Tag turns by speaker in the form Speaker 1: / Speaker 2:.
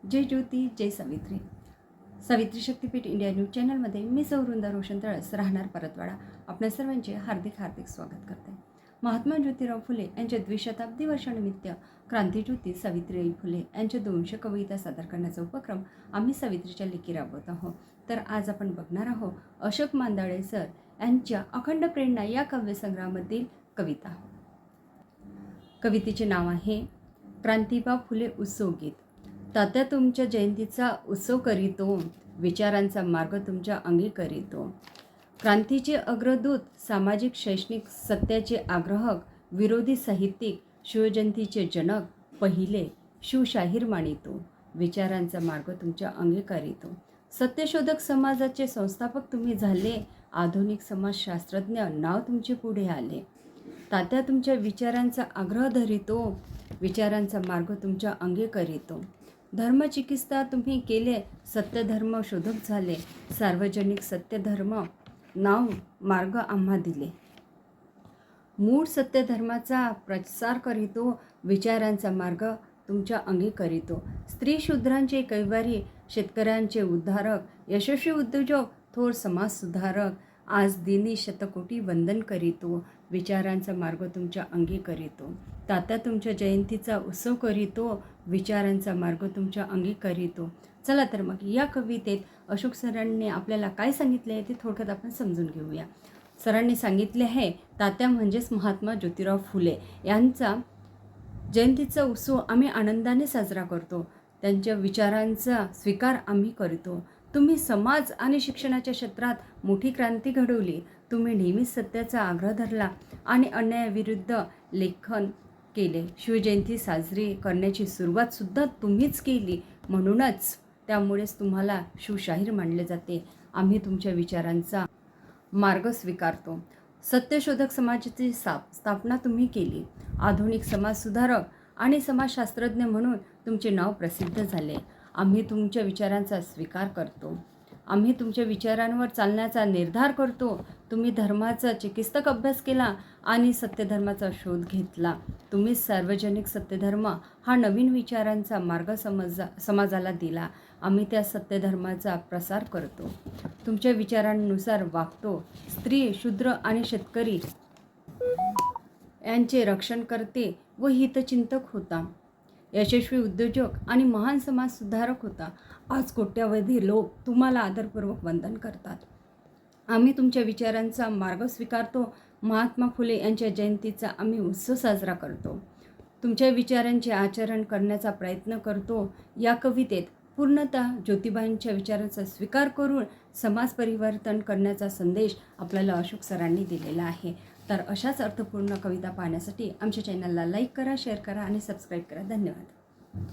Speaker 1: जय ज्योती जय सावित्री. सावित्री शक्तीपीठ India news चॅनलमध्ये मी सौवृंदा रोशन तळस राहणार परतवाडा आपल्या सर्वांचे हार्दिक हार्दिक स्वागत करते. महात्मा ज्योतिराव फुले यांच्या द्विशताब्दी वर्षानिमित्त क्रांतीज्योती सावित्रीबाई फुले यांच्या 200 कविता सादर करण्याचा उपक्रम आम्ही सावित्रीच्या लेखी राबवत आहोत. तर आज आपण बघणार आहोत अशोक मांदाळे सर यांच्या अखंड प्रेरणा या काव्यसंग्रहामधील कविता. कवितेचे नाव आहे क्रांतीबा फुले उत्सव गीत. तात्या तुमच्या जयंतीचा उत्सव करीतो, विचारांचा मार्ग तुमच्या अंगी करीतो. क्रांतीचे अग्रदूत, सामाजिक शैक्षणिक सत्याचे आग्राहक, विरोधी साहित्यिक, शिवजयंतीचे जनक, पहिले शिवशाहीर मानितो. विचारांचा मार्ग तुमच्या अंगी करीतो. सत्यशोधक समाजाचे संस्थापक तुम्ही झाले, आधुनिक समाजशास्त्रज्ञ नाव तुमचे पुढे आले. तात्या तुमच्या विचारांचा आग्रह धरितो, विचारांचा मार्ग तुमच्या अंगी करीतो. धर्मचिकित्सा तुम्ही केले, सत्यधर्म शोधक झाले, सार्वजनिक सत्यधर्म नाव मार्ग आम्हा दिले. मूळ सत्यधर्माचा प्रसार करीतो, विचारांचा मार्ग तुमच्या अंगी करीतो. स्त्री शूद्रांचे कैवारी, शेतकऱ्यांचे उद्धारक, यशस्वी उद्योजक, थोर समाजसुधारक, आज दिनी शतकोटी वंदन करीतो. विचारांचा मार्ग तुमच्या अंगी करीतो. तात्या तुमच्या जयंतीचा उत्सव करीतो, विचारांचा मार्ग तुमच्या अंगी करीतो. चला तर मग या कवितेत अशोक सरांनी आपल्याला काय सांगितले आहे ते थोडक्यात आपण समजून घेऊया. सरांनी सांगितले आहे तात्या म्हणजेच महात्मा ज्योतिराव फुले यांचा जयंतीचा उत्सव आम्ही आनंदाने साजरा करतो. त्यांच्या विचारांचा स्वीकार आम्ही करतो. तुम्ही समाज आणि शिक्षणाच्या क्षेत्रात मोठी क्रांती घडवली. तुम्ही नेहमीच सत्याचा आग्रह धरला आणि अन्यायाविरुद्ध लेखन केले. शिवजयंती साजरी करण्याची सुरुवातसुद्धा तुम्हीच केली, म्हणूनच त्यामुळेच तुम्हाला शिवशाहीर मानले जाते. आम्ही तुमच्या विचारांचा मार्ग स्वीकारतो. सत्यशोधक समाजाची स्थापना तुम्ही केली. आधुनिक समाजसुधारक आणि समाजशास्त्रज्ञ म्हणून तुमचे नाव प्रसिद्ध झाले. आम्ही तुमच्या विचारांचा स्वीकार करतो. आम्ही तुमच्या विचारांवर चालण्याचा निर्धार करतो. तुम्ही धर्माचा चिकित्सक अभ्यास केला आणि सत्यधर्माचा शोध घेतला. तुम्ही सार्वजनिक सत्यधर्म हा नवीन विचारांचा मार्ग समाजाला दिला. आम्ही त्या सत्यधर्माचा प्रसार करतो. तुमच्या विचारांनुसार वागतो. स्त्री, शूद्र आणि शेतकरी यांचे रक्षण करते व हितचिंतक होता. यशस्वी उद्योजक आणि महान समाजसुधारक होता. आज कोट्यावधी लोक तुम्हाला आदरपूर्वक वंदन करतात. आम्ही तुमच्या विचारांचा मार्ग स्वीकारतो. महात्मा फुले यांच्या जयंतीचा आम्ही उत्सव साजरा करतो. तुमच्या विचारांचे आचरण करण्याचा प्रयत्न करतो. या कवितेत पूर्णतः ज्योतिबांच्या विचारांचा स्वीकार करून समाज परिवर्तन करण्याचा संदेश आपल्याला अशोक सरांनी दिलेला आहे. तर अशाच अर्थपूर्ण कविता पाहण्यासाठी आमच्या चॅनलला लाईक करा, शेअर करा आणि सबस्क्राईब करा. धन्यवाद.